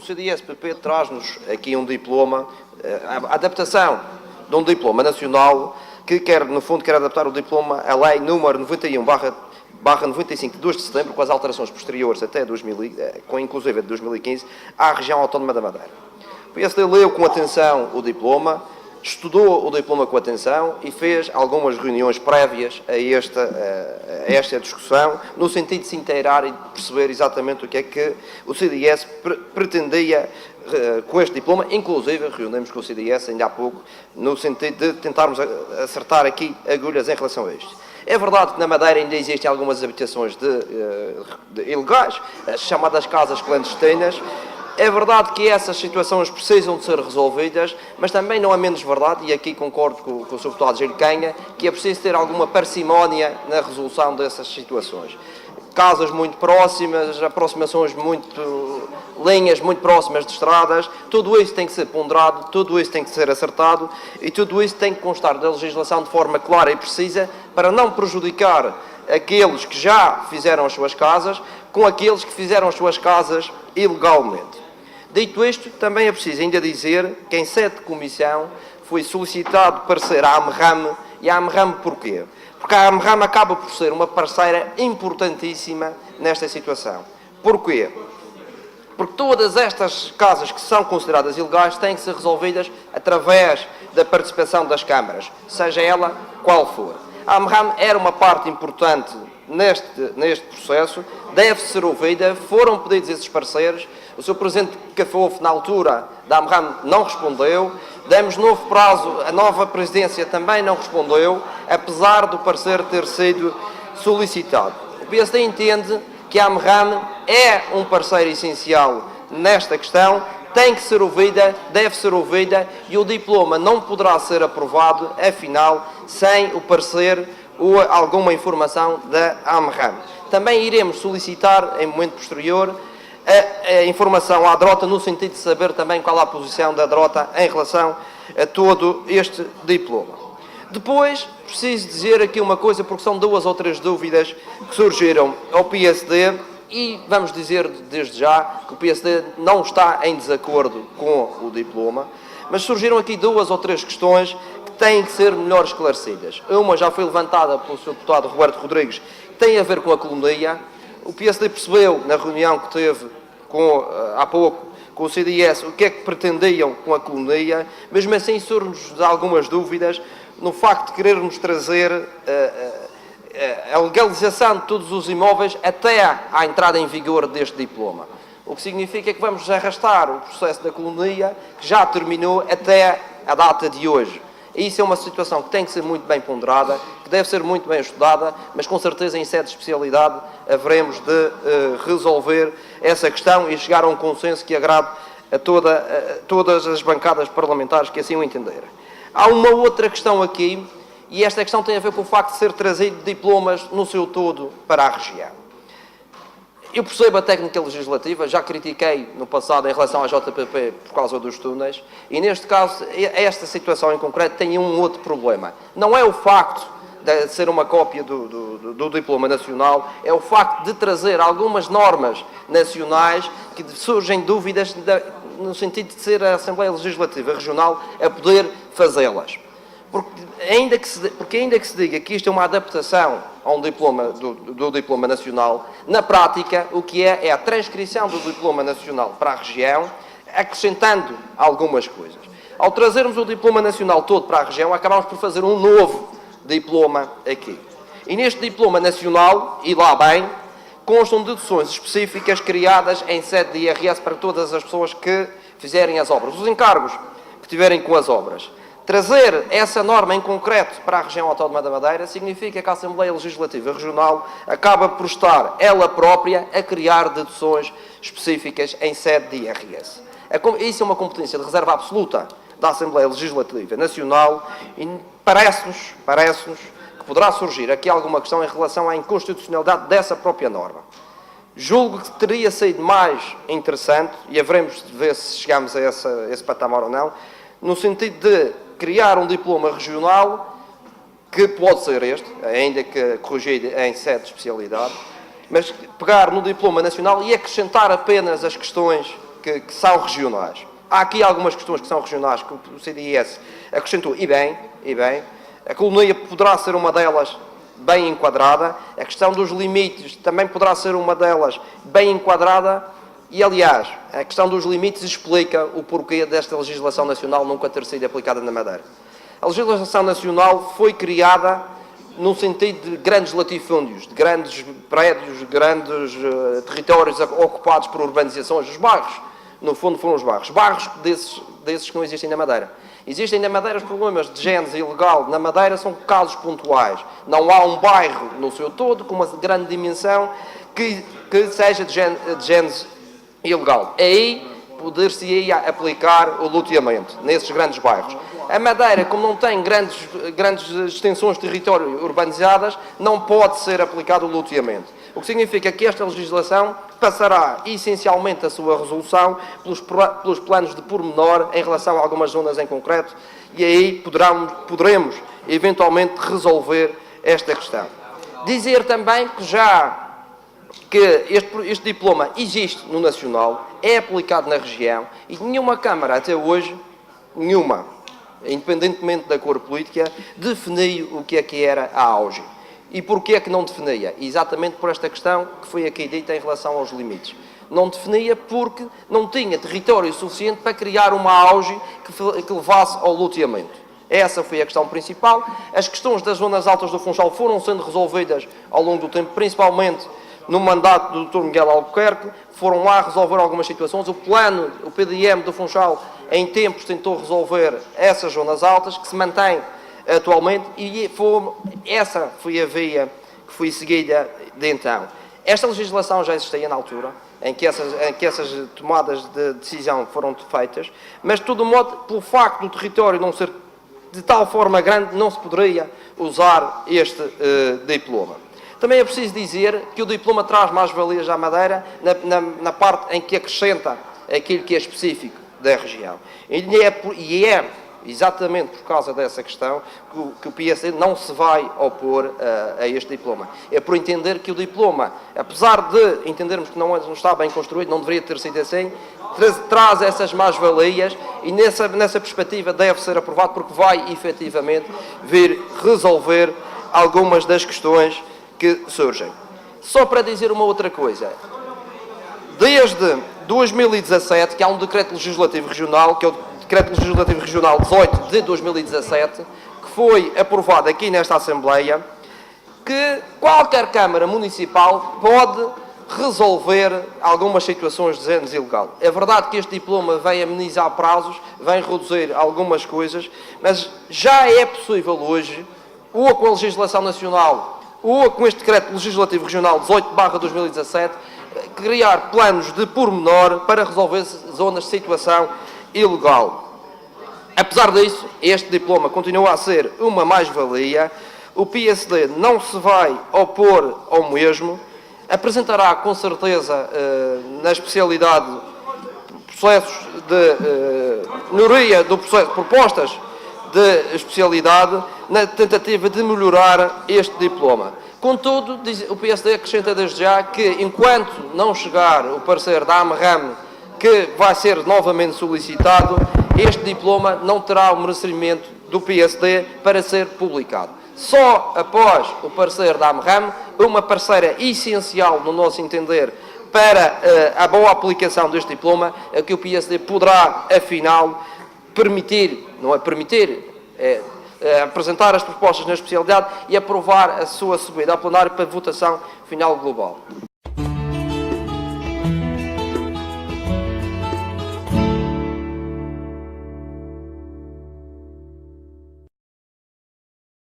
CDS-PP traz-nos aqui um diploma, a adaptação de um diploma nacional que quer, no fundo, quer adaptar o diploma à lei número 91/95 de 2 de setembro, com as alterações posteriores até 2000, com inclusive de 2015, à região autónoma da Madeira. O PSD leu com atenção o diploma, estudou o diploma com atenção e fez algumas reuniões prévias a esta discussão, no sentido de se inteirar e de perceber exatamente o que é que o CDS pretendia com este diploma. Inclusive, reunimos com o CDS ainda há pouco, no sentido de tentarmos acertar aqui agulhas em relação a isto. É verdade que na Madeira ainda existem algumas habitações ilegais, as chamadas casas clandestinas. É verdade que essas situações precisam de ser resolvidas, mas também não é menos verdade, e aqui concordo com o Sr. Deputado Gil Canha, que é preciso ter alguma parcimónia na resolução dessas situações. Casas muito próximas, aproximações linhas muito próximas de estradas, tudo isso tem que ser ponderado, tudo isso tem que ser acertado e tudo isso tem que constar da legislação de forma clara e precisa para não prejudicar aqueles que já fizeram as suas casas com aqueles que fizeram as suas casas ilegalmente. Dito isto, também é preciso ainda dizer que em sede de comissão foi solicitado parecer à AMRAM, e a AMRAM porquê? Porque a AMRAM acaba por ser uma parceira importantíssima nesta situação. Porquê? Porque todas estas casas que são consideradas ilegais têm que ser resolvidas através da participação das câmaras, seja ela qual for. A AMRAM era uma parte importante neste processo, deve ser ouvida, foram pedidos esses parceiros, o Sr. Presidente Cafofo, na altura da AMRAM, não respondeu, demos novo prazo, a nova Presidência também não respondeu, apesar do parecer ter sido solicitado. O PSD entende que a AMRAM é um parceiro essencial nesta questão, tem que ser ouvida, deve ser ouvida, e o diploma não poderá ser aprovado, afinal, sem o parecer ou alguma informação da AMRAM. Também iremos solicitar, em momento posterior, a informação à DROTA, no sentido de saber também qual a posição da DROTA em relação a todo este diploma. Depois, preciso dizer aqui uma coisa, porque são 2 ou 3 dúvidas que surgiram ao PSD, e vamos dizer desde já que o PSD não está em desacordo com o diploma, mas surgiram aqui 2 ou 3 questões que têm que ser melhor esclarecidas. Uma já foi levantada pelo Sr. Deputado Roberto Rodrigues, que tem a ver com a colonia. O PSD percebeu, na reunião que teve há pouco com o CDS, o que é que pretendiam com a colonia. Mesmo assim, surgem-nos algumas dúvidas no facto de querermos trazer a legalização de todos os imóveis até à entrada em vigor deste diploma. O que significa que vamos arrastar o processo da colonia, que já terminou, até a data de hoje. E isso é uma situação que tem que ser muito bem ponderada, que deve ser muito bem estudada, mas com certeza em sede de especialidade haveremos de resolver essa questão e chegar a um consenso que agrade a todas as bancadas parlamentares que assim o entenderem. Há uma outra questão aqui, e esta questão tem a ver com o facto de ser trazido diplomas no seu todo para a região. Eu percebo a técnica legislativa, já critiquei no passado em relação à JPP por causa dos túneis, e neste caso, esta situação em concreto tem um outro problema. Não é o facto de ser uma cópia do diploma nacional, é o facto de trazer algumas normas nacionais que surgem dúvidas no sentido de ser a Assembleia Legislativa Regional a poder fazê-las. Porque ainda que se diga que isto é uma adaptação a um diploma do diploma nacional, na prática o que é a transcrição do diploma nacional para a região, acrescentando algumas coisas. Ao trazermos o diploma nacional todo para a região, acabamos por fazer um novo diploma aqui. E neste diploma nacional, e lá bem, constam deduções específicas criadas em sede de IRS para todas as pessoas que fizerem as obras, os encargos que tiverem com as obras. Trazer essa norma em concreto para a região autónoma da Madeira significa que a Assembleia Legislativa Regional acaba por estar ela própria a criar deduções específicas em sede de IRS. Isso é uma competência de reserva absoluta da Assembleia Legislativa Nacional e parece-nos que poderá surgir aqui alguma questão em relação à inconstitucionalidade dessa própria norma. Julgo que teria sido mais interessante, e haveremos de ver se chegamos a esse patamar ou não, no sentido de criar um diploma regional, que pode ser este, ainda que corrigido em sede de especialidade, mas pegar no diploma nacional e acrescentar apenas as questões que são regionais. Há aqui algumas questões que são regionais, que o CDS acrescentou, e bem, a colonia poderá ser uma delas bem enquadrada, a questão dos limites também poderá ser uma delas bem enquadrada, e aliás, a questão dos limites explica o porquê desta legislação nacional nunca ter sido aplicada na Madeira. A legislação nacional foi criada no sentido de grandes latifúndios, de grandes prédios, de grandes territórios ocupados por urbanizações. Os bairros, no fundo, foram os bairros. Bairros desses que não existem na Madeira. Existem na Madeira os problemas de gênese ilegal. Na Madeira são casos pontuais. Não há um bairro no seu todo, com uma grande dimensão, que seja de gênese ilegal. Aí poder-se-ia aplicar o loteamento, nesses grandes bairros. A Madeira, como não tem grandes extensões de território urbanizadas, não pode ser aplicado o loteamento. O que significa que esta legislação passará essencialmente a sua resolução pelos planos de pormenor em relação a algumas zonas em concreto, e aí poderemos eventualmente resolver esta questão. Dizer também que este diploma existe no Nacional, é aplicado na região, e nenhuma Câmara até hoje, nenhuma, independentemente da cor política, definiu o que era a auge. E porquê é que não definia? Exatamente por esta questão que foi aqui dita em relação aos limites. Não definia porque não tinha território suficiente para criar uma auge que levasse ao loteamento. Essa foi a questão principal. As questões das zonas altas do Funchal foram sendo resolvidas ao longo do tempo, principalmente no mandato do Dr. Miguel Albuquerque. Foram lá resolver algumas situações. O PDM do Funchal, em tempos, tentou resolver essas zonas altas, que se mantém atualmente, e essa foi a via que foi seguida de então. Esta legislação já existia na altura, em que essas tomadas de decisão foram feitas, mas, de todo modo, pelo facto do território não ser de tal forma grande, não se poderia usar este diploma. Também é preciso dizer que o diploma traz mais valias à Madeira na parte em que acrescenta aquilo que é específico da região. E é exatamente por causa dessa questão que o PSD não se vai opor a este diploma. É por entender que o diploma, apesar de entendermos que não está bem construído, não deveria ter sido assim, traz essas mais-valias, e nessa perspectiva deve ser aprovado, porque vai efetivamente vir resolver algumas das questões que surgem. Só para dizer uma outra coisa, desde 2017, que há um decreto legislativo regional, que é o Decreto Legislativo Regional 18 de 2017, que foi aprovado aqui nesta Assembleia, que qualquer Câmara Municipal pode resolver algumas situações de gênese ilegal. É verdade que este diploma vem amenizar prazos, vem reduzir algumas coisas, mas já é possível hoje, ou com a legislação nacional, ou com este Decreto Legislativo Regional 18/2017, criar planos de pormenor para resolver zonas de situação ilegal. Apesar disso, este diploma continua a ser uma mais-valia. O PSD não se vai opor ao mesmo. Apresentará, com certeza, na especialidade, processos de melhoria do processo, propostas de especialidade, na tentativa de melhorar este diploma. Contudo, o PSD acrescenta desde já que, enquanto não chegar o parecer da AMRAM, que vai ser novamente solicitado, este diploma não terá o merecimento do PSD para ser publicado. Só após o parecer da AMRAM, uma parceira essencial, no nosso entender, para a boa aplicação deste diploma, é que o PSD poderá, afinal, apresentar as propostas na especialidade e aprovar a sua subida ao plenário para votação final global.